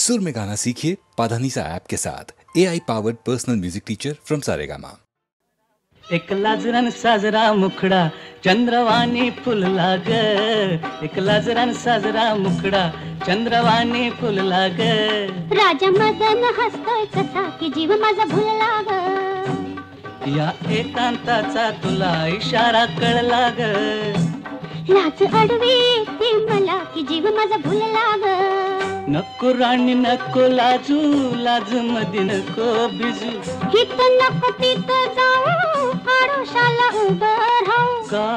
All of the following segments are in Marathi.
सुर में गाना सीखिए पाधानीसा ऐप के साथ। AI powered personal music teacher from Saregama. एक लाजरान साजरा मुखडा चंद्रवाणी फुलला ग, एक लाजरान साजरा मुखडा चंद्रवाणी फुलला ग. राजा मदन हसतोय कसा की जीव माझा भुलला ग, या एकांताचा तुला इशारा कळला ग. लाज अडवी येते मला की जीव माझा भुलला ग. नको राणी नको लाजू, लाज मध्ये नको बिजू. हित नको तिथं जाऊ, आडोशाला उभं राहू. का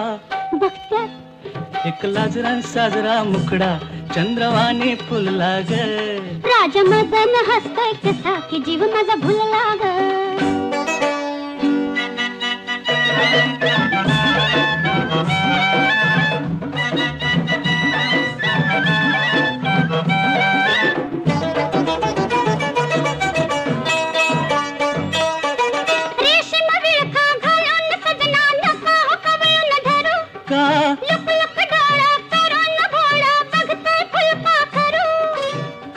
बघत्यात एक लाजरान साजरा मुखडा चंद्रवाणी फुलला ग. राजा मदन हसतोय कसा की जीव माझा भुलला ग.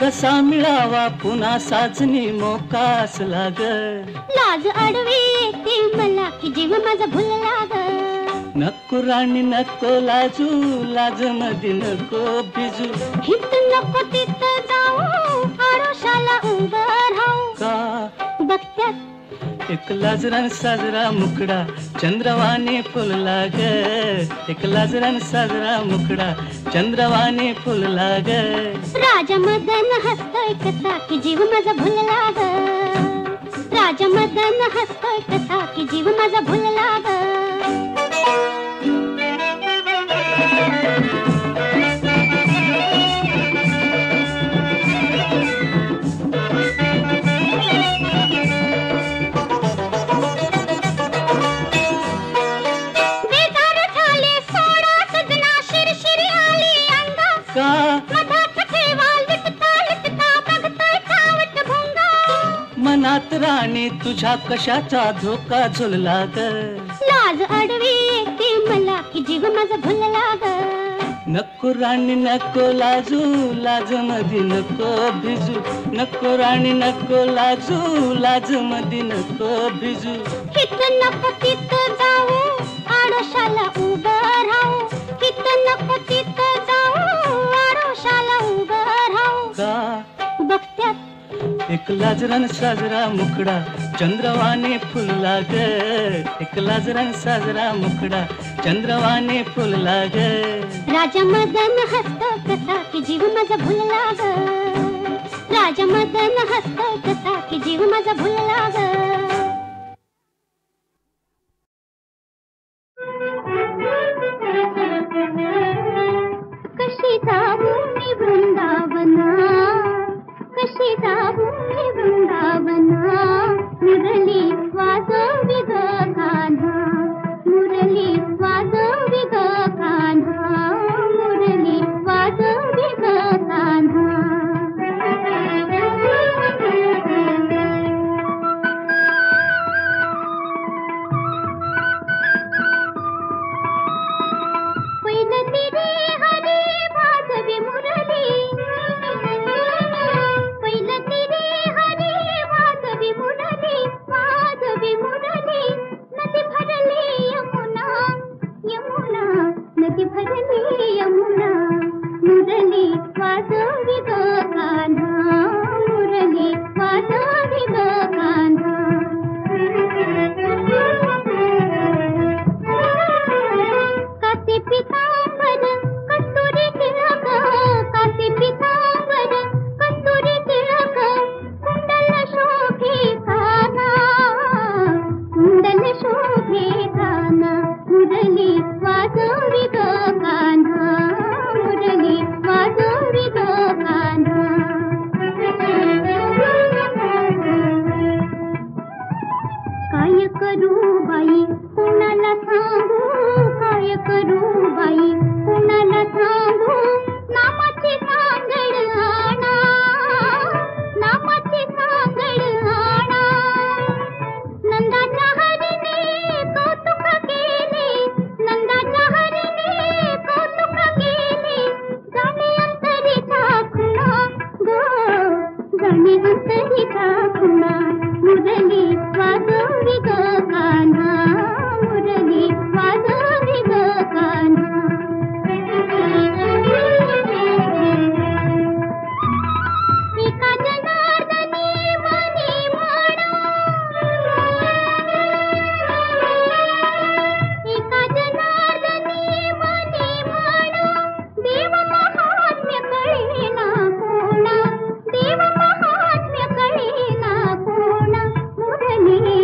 कसा मिळावा पुन्हा साजनी मोका असला ग. लाज अडवी येते मला की जीव माझा भुलला ग. नको राणी नको लाजू, लाज मध्ये नको बिजू. हित नको तिथं जाऊ, आडोशाला उभं राहू. का बघत्यात एक लाजरान साजरा मुखडा चंद्रवाणी फुलला ग. एक लाजरान साजरा मुखडा चंद्रवाणी फुलला ग. राजा मदन हसतोय कसा की जीव माझा भुलला ग. राजा मदन हसतोय कसा की जीव माझा भुलला ग. मनात राणी तुझ्या कशाचा धोका झुलला ग. लाज अडवी येते मला की जीव माझा भुलला ग. नको राणी नको लाजू, लाज मध्ये नको भिजू. नको राणी नको लाजू, लाज मध्ये नको भिजू. हित नको तिथं जाऊ, आडोशाला उभं राहू. हित नको तिथं जाऊ, आडोशाला उभं राहू. का बघत्यात एक लाजरान साजरा मुखडा चंद्रवाणी फुलला ग. एक लाजरान साजरा मुखडा चंद्रवाणी फुलला ग. राजा मदन हसतो कसा की जीव माझा भुलला ग. राजा मदन हसतो कसा की जीव माझा भुलला ग. कशी जाऊ मी वृंदावना, कशी जाऊ मी वृंदावना. मुरली वाजवी ग कान्हा, मुरली वाजवी ग कान्हा, मुरली वाजवी ग कान्हा. आणि अंतरीचा खुणा मुरली वाजवी ग कान्हा मुरली वाजवी ग कान्हा एका जनार्दनी मनी म्हणा एका जनार्दनी मनी म्हणा देव महात्म्य कळेना कोणा देव महात्म्य कळेना कोणा मुरली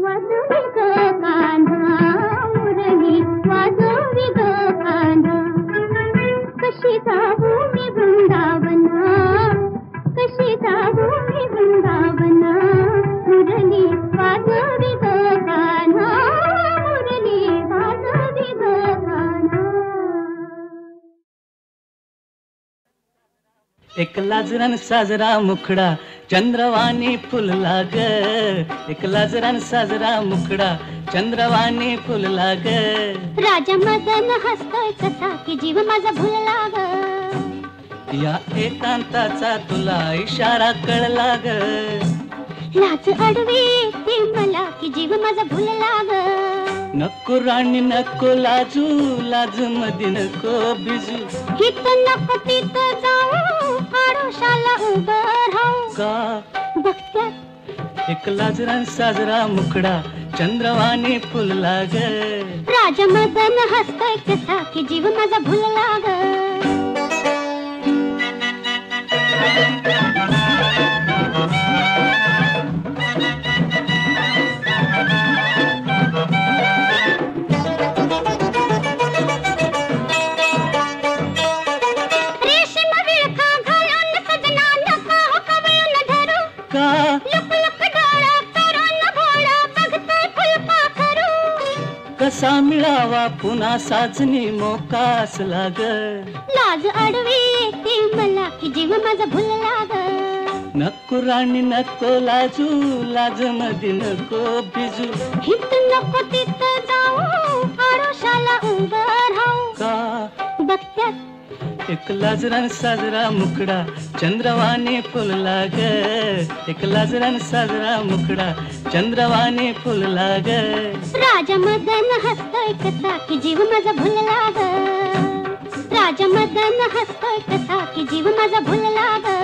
वाजवी ग कान्हा मुरली वाजवी ग कान्हा कशी जाऊ मी वृंदावना कशी जाऊ मी वृंदावना मुरली वाजवी ग कान्हा मुरली वाजवी ग कान्हा एक लाजरान साजरा मुखडा चंद्रवाणी फुलला ग एक लाजरान साजरा मुखडा चंद्रवाणी फुलला ग राजा मदन हसतोय कसा की जीव माझा भुलला ग या एकांताचा तुला इशारा कळला ग लाज अडवी ती मला की जीव माझा भुलला ग नको राणी नको लाजू लाज मधी नको भिजू हित नको तिथं जाऊ आडोशाला उभं राहू का बघत्यात एक लाजरान साजरा मुखडा चंद्रवाणी फुलला ग राजा मदन हसतोय कसा की जीव माझा भुलला ग रेशीम विळखा घालून सजना नका हो कवळून धरू का लुक लुक डोळा करून भोळा बघतोय फुलपाखरू कसा मिळावा पुन्हा साजनी मोकास लाग लाज अडवी ती मला की जीव माझा भुलला ग नको राणी नको लाजू लाज मधी नको भिजू हित नको तिथं जाऊ आडोशाला उभं राहू का बघत्यात एक लाजरान साजरा मुखडा चंद्रवाणी फुलला ग एक लाजरान साजरा मुखडा चंद्रवाणी फुलला ग राजा मदन हसतोय कसा की जीव माझा भुलला ग राजा मदन हसतोय कसा की जीव माझा भुलला ग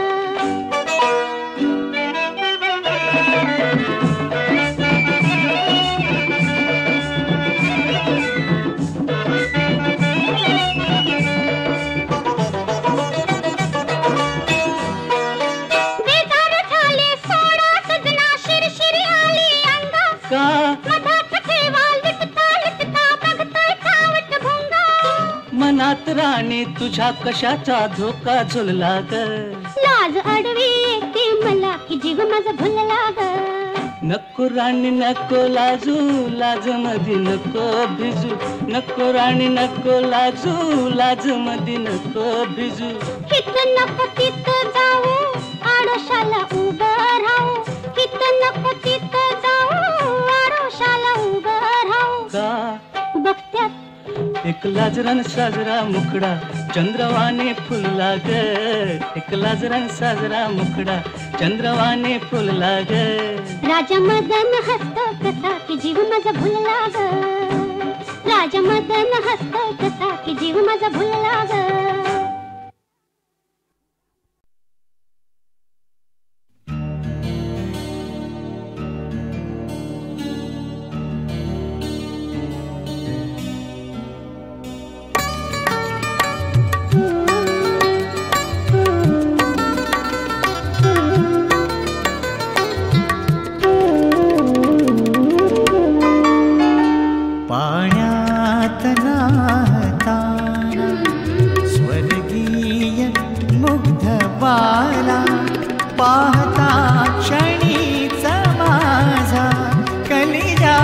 बेदार झाले सोडा सजना शिरशिरी आली अंगा का मधात ठेवा लिटता लिटता बघतोय खावट भुंगा मनात राणी तुझ्या कशाचा धोका झुलला ग लाज अडवी ती मला की जीव माझा भुलला ग नको राणी नको लाजू लाज मधी नको भिजू नको राणी नको लाजू लाज मधी नको भिजू हित नको तिथं जाऊ आडोशाला उभं राहू हित नको तिथं जाऊ आडोशाला उभं राहू का बघत्यात एक लाजरान साजरा मुखडा चंद्रवाणी फुलला ग एक लाजरान साजरा मुखडा चंद्रवाणी फुलला ग राजा मदन हसतो कसा की जीव माझा भुलला ग राजा मदन हसतो कसा की जीव माझा भुलला ग पाण्यात नाहताना स्वर्गीय मुग्ध बाला पाहता क्षणीच माझा कलिजा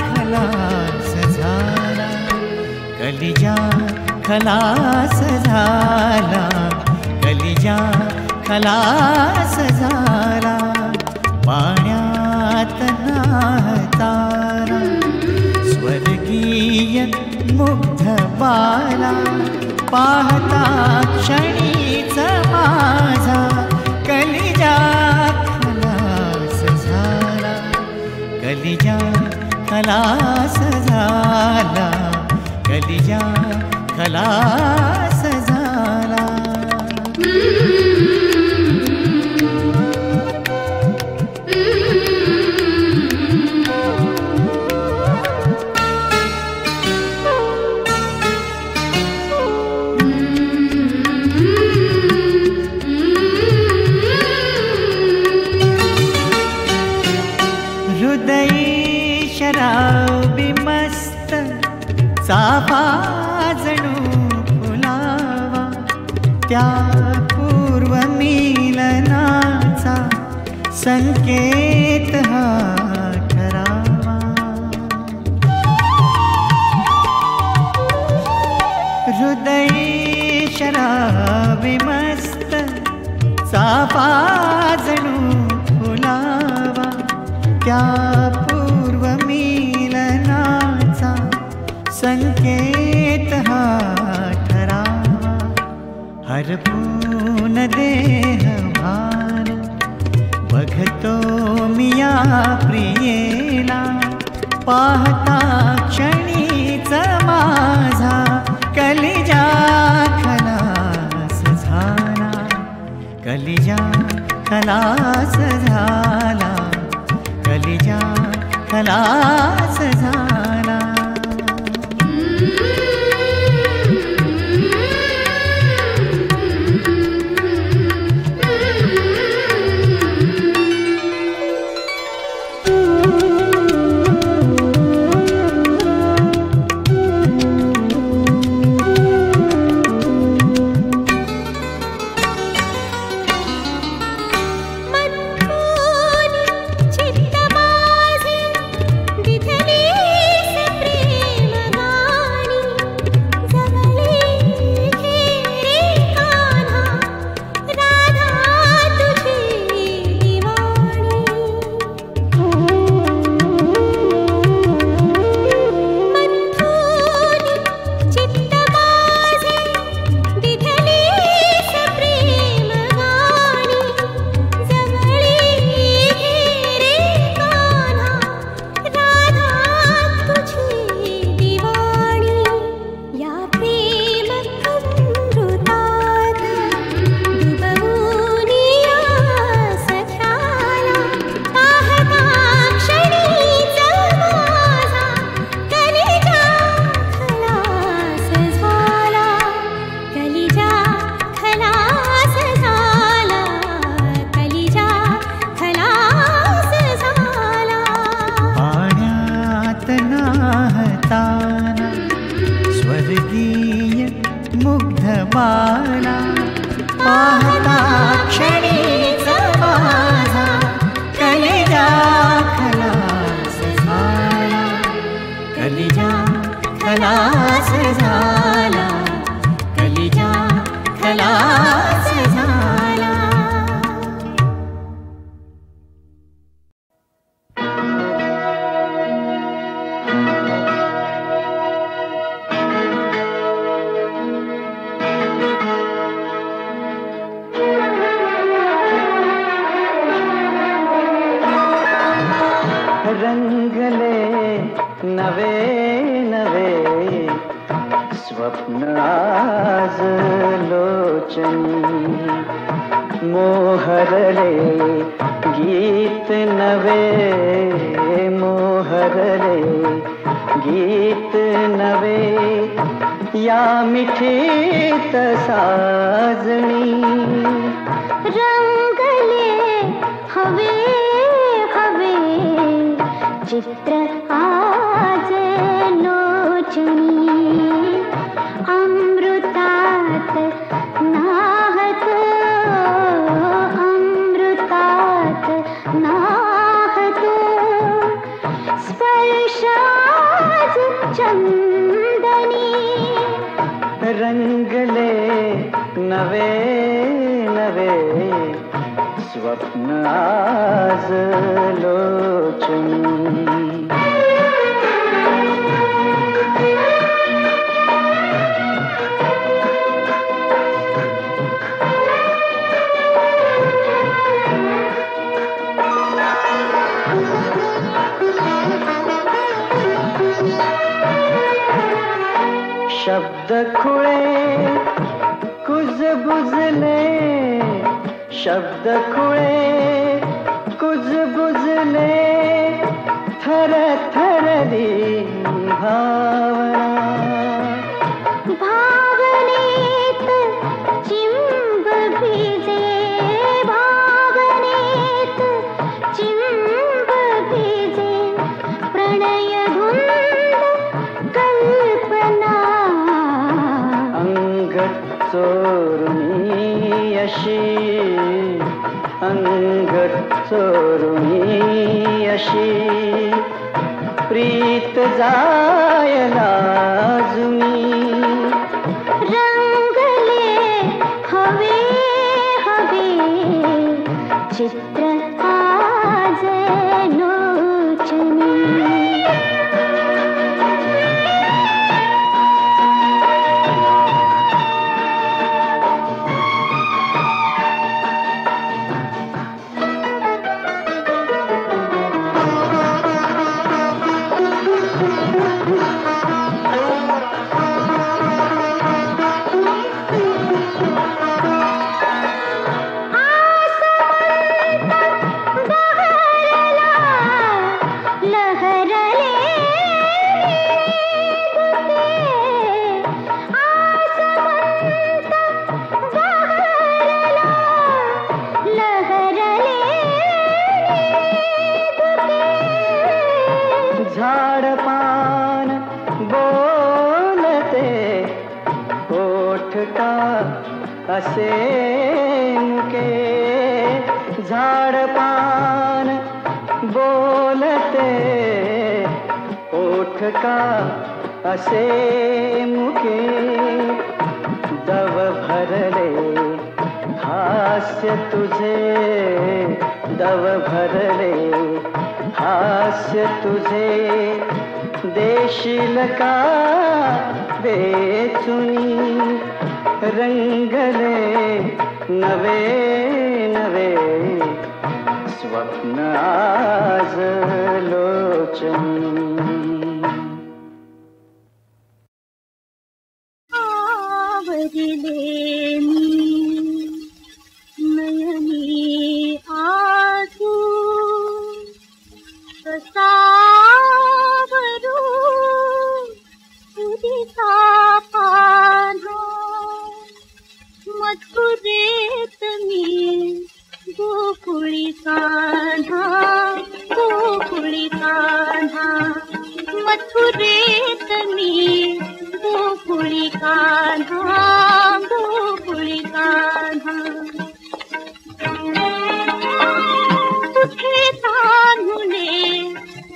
खलास झाला कलिजा खलास झाला कलिजा खलास झाला पाण्यात नाहताना स्वर्गीय मुग्ध बाला पाहता क्षणीच माझा कलिजा चाफा जणू फुलावा त्या पूर्व मिलनाचा संकेत हा ठरावा. हृदय शराबी मस्त चाफा जणू फुलावा त्या पूर्व मिलनाचा संकेत हा ठरावा. हरपून देह भान बघतो मिया प्रियेला पाहता क्षणीच माझा कलिजा खलास झाला. कलिजा खलास झाला. कलिजा खलास झाला. बाला पाहता क्षणीच माझा कलिजा खलास झाला. कलिजा खलास झाला. कलिजा खलास झाला. रंगले नवे नवे स्वप्न आज लोचनी मोहरले गीत नवे मोहरले गीत नवे या मिठीत साजणी रंगले हवे चित्र आज लोचनी अमृतात नाहत अमृतात नाहत स्पर्शाज चंदनी रंगले नवे नवे स्वप्न आज लोचनी शब्द खुळे कुजबुजले शब्द खुळे कुजबुजले थर थरली भावना भावनेत चिंब भिजे भावनेत चिंब भिजे प्रणय धुंद कल्पना चोरुनी अशी अंग चोरुनी अशी प्रीत जायला जुनी रंगले हवे हवे चित्र आज नोचनी झाडपान बोलते ओठका असे मुके झाडपान बोलते ओठका असे मुके दव भरले हास्य तुझे दव भरले हास्य तुझे देशील का बेचुनी रंगले नवे नवे स्वप्न आज लोचनी आवरिले नयनी आसू सावरू उदिता पाना मथुरेत मी गोकुळी कान्हा मथुरेत मी गोकुळी कान्हा कुठे तांदुले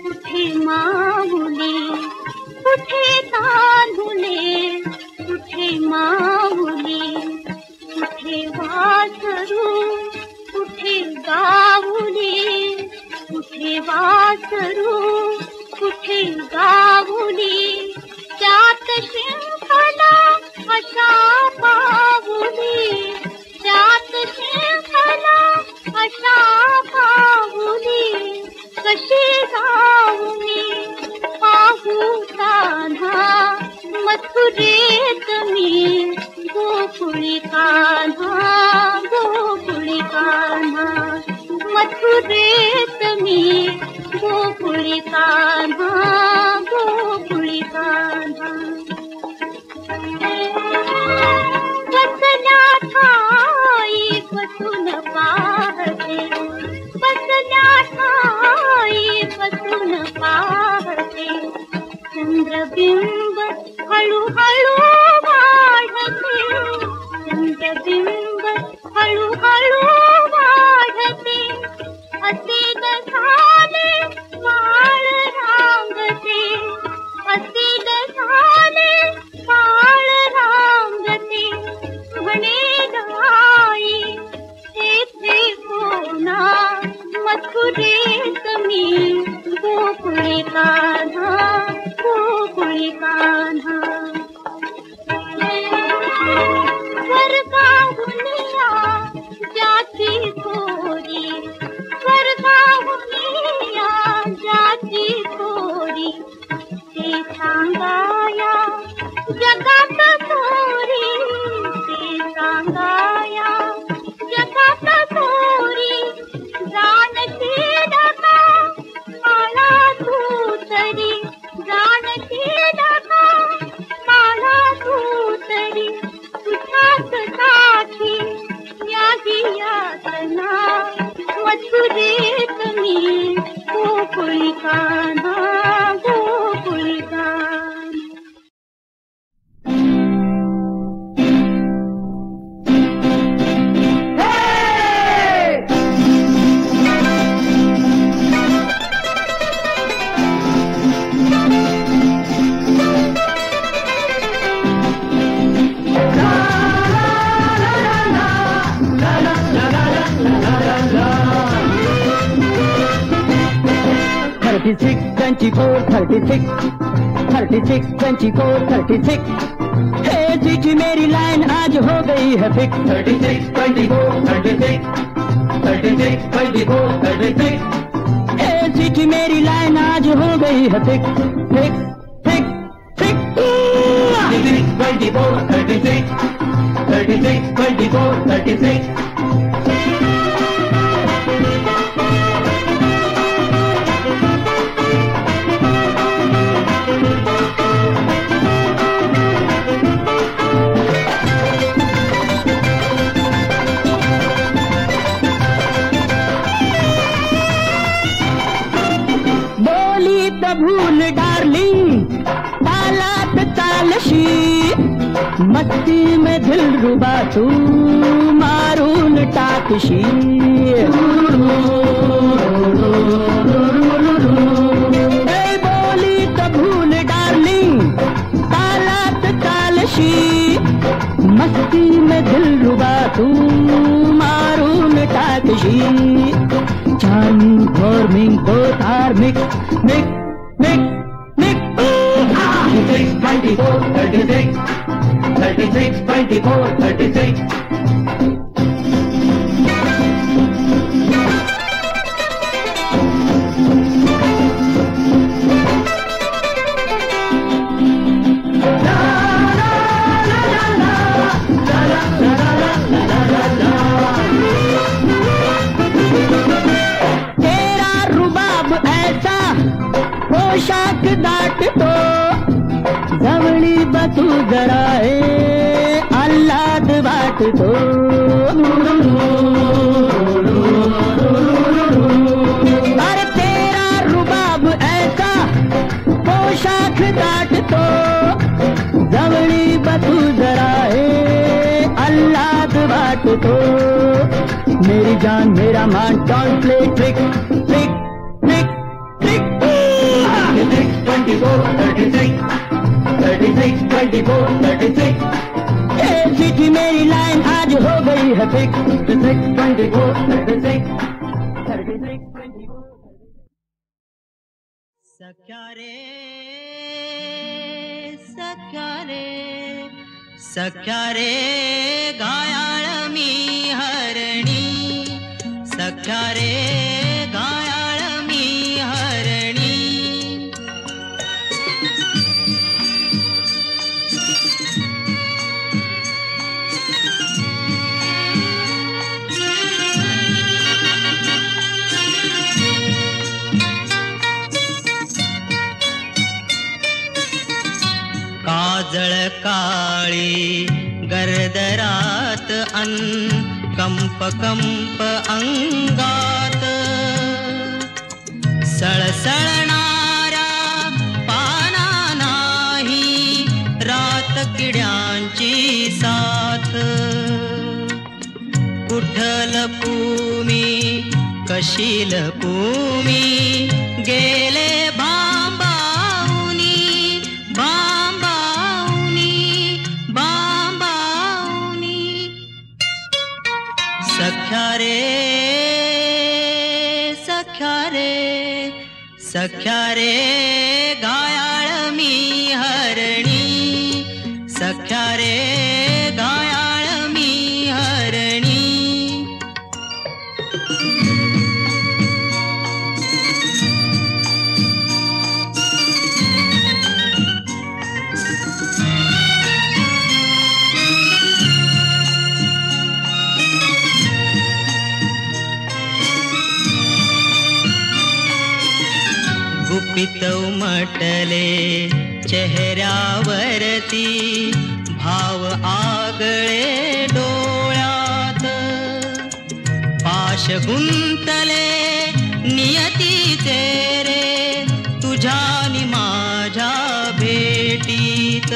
कुठे माहुली कुठे तांदुले कुठे माहुली कुठे वासरू कुठे गाऊली कुठे वासरू कुठे गाऊली त्यात शिंखला अशा पाऊली त्यात शिंखला अशा पाऊली कशी गाऊ मी पाहू कान्हा मथुरेत मी गोकुळी कान्हा मथुरेत मी गोकुळी कान्हा बसल्या ठाई बसून पाहते बसल्या ठाई बसून पाहते चंद्रबिंब हळूहळू वाढते चंद्रबिंब हळूहळू वाढते असे दसाले काळ रांगते असे दसाले काळ रांगते म्हणे गाई तेथे कोणा मथुरेत मी गोकुळी कान्हा स्वर्गाहुनिया ज्याची थोरी स्वर्गाहुनिया ज्याची थोरी ते सांगाया जगात थोरी ते सांगाया जगात थोरी जानती डका काळा तू तरी जानती डका काळा तू तरी तुझ्याच साठी याही यातना मथुरेत मी गोकुळी कान्हा 36, 24, 36, 36, 24, 36. हे चिट्ठी मेरी लाइन आज हो गई है फिक्स. 36, 24, 36, 36, 24, 36. हे चिट्ठी मेरी लाइन आज हो गई है फिक्स, फिक्स, फिक्स, फिक्स. 36, 24, 36, 36, 24, 36. भूल डार्लिंग तालात तालशी मस्ती में दिल रुबा तू मारून टाकशी. बोली तो भूल डार्लिंग तालात तालशी मस्ती में दिल रुबा तू मारून टाकशी. Charming, forming, both are mixed, mixed. Nick, Nick, 36, 24, 36, 36, 24, 36. तेरा रुबाब ऐसा पोशाक दाट तो जवळी बतू जराए आल्हाद बाट तो. अरे तेरा रुबाब ऐसा पोशाक दाट तो जवळी बतू जराए आल्हाद बाट तो. मेरी जान मेरा मान don't play trick trick trick trick. 24, 36, 36, 24, 36. ये चिट्ठी मेरी लाइन आज हो गई है फिक्स. 36, 24, 36, 36, 24. सख्या रे सख्या रे सख्या रे घायाळ मी हरणी. सख्या रे घायाळ मी हरणी. काजळ काळी गर्दरात कंप कंप अंगात सळसळणाऱ्या पाना नाही रात किड्यांची साथ. कुठल पुमी कशील पुमी गेले बांबाऊनी बांबाऊनी बांबाऊनी. सख्या रे सख्या रे सख्या रे घायाळ मी हरणी. सख्या रे घायाळ मी हरणी. गुपित उमटले चेहऱ्यावरती भाव आगळे डोळ्यात. पाश गुंतले नियतीचे रे तुझ्या नि माझ्या भेटीत.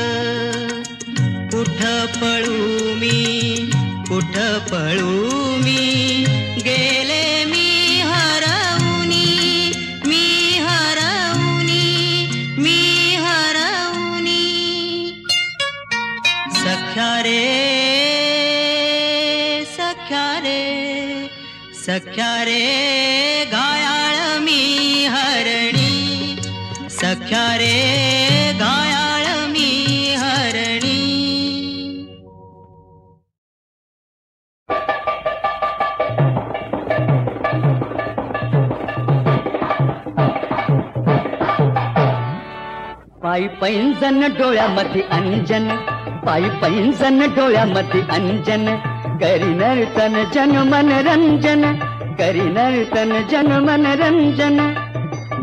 कुठ पळू मी कुठ पळू मी गेले मी हरवूनी मी हरवूनी मी हरवूनी. सख्या रे सख्या रे सख्या रे घायाळ मी हरणी, सख्या रे घायाळ मी हरणी. पायी पैंजण डोळ्यामध्ये अंजन, पायी पैंजण डोळ्यामध्ये अंजन, करी नर्तन जन मनरंजन, करी नर्तन जन मनरंजन.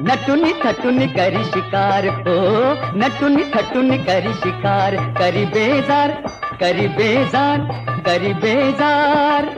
नटुनी थटुनी करी शिकार हो, नटुनी थटुनी करी शिकार, करी बेजार करी बेजार करी बेजार.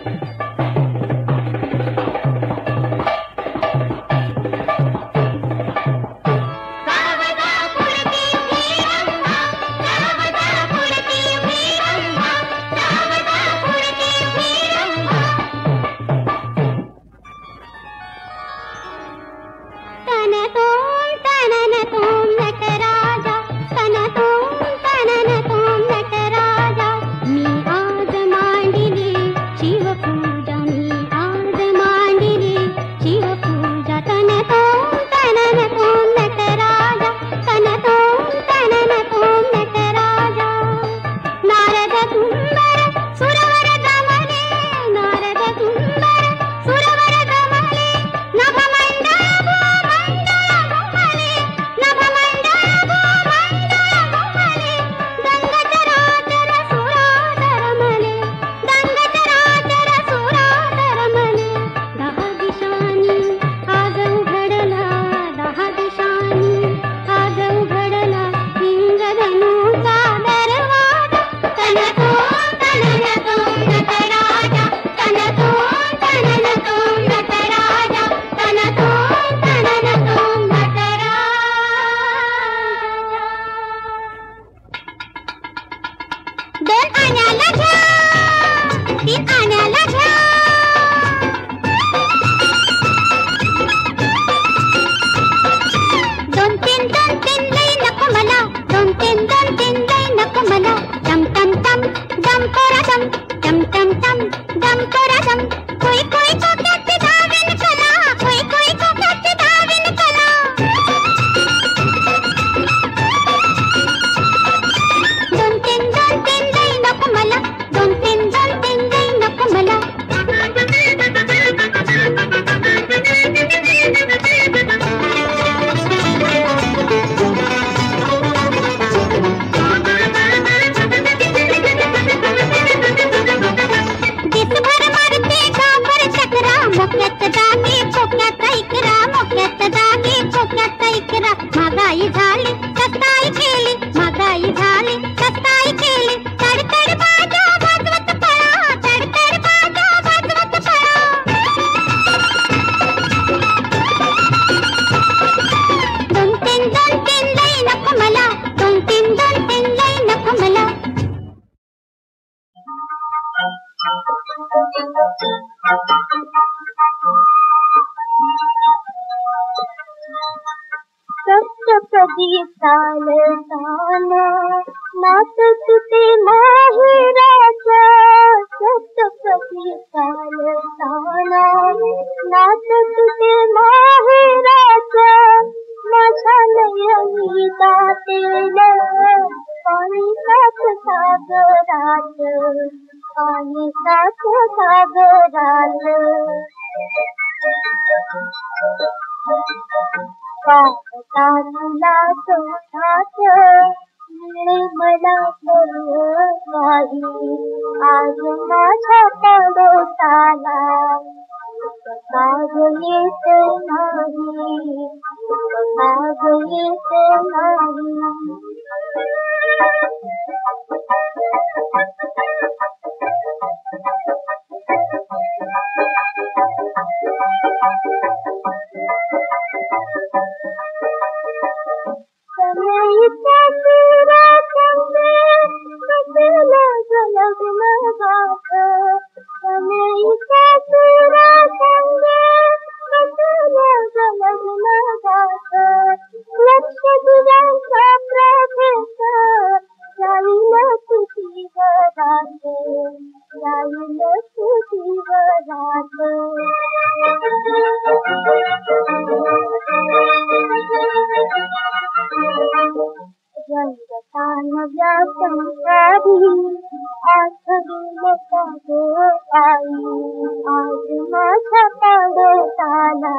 माझा पडताना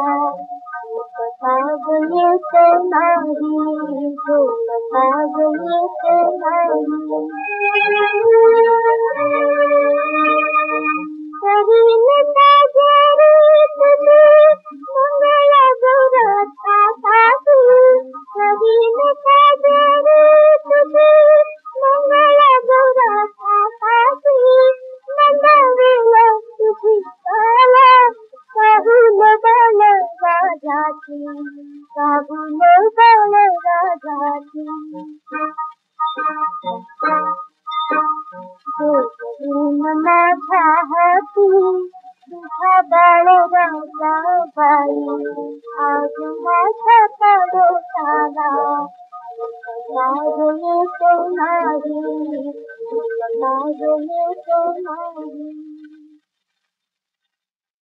झोप येत नाही, झोप येत नाही. करीन साजरी तुझी मंगळागौरथासाठी, करीन साजरी तुझी मंगळागौरथासाठी. नंदावेल तुझी काल काहून बळ राजाची, काहून बळ राजाची. जोडीन माझ्या हाती तुझा बाळ राजाबाई, आज माझ्या पडोशाला लाज येत नाही, लाज येत नाही.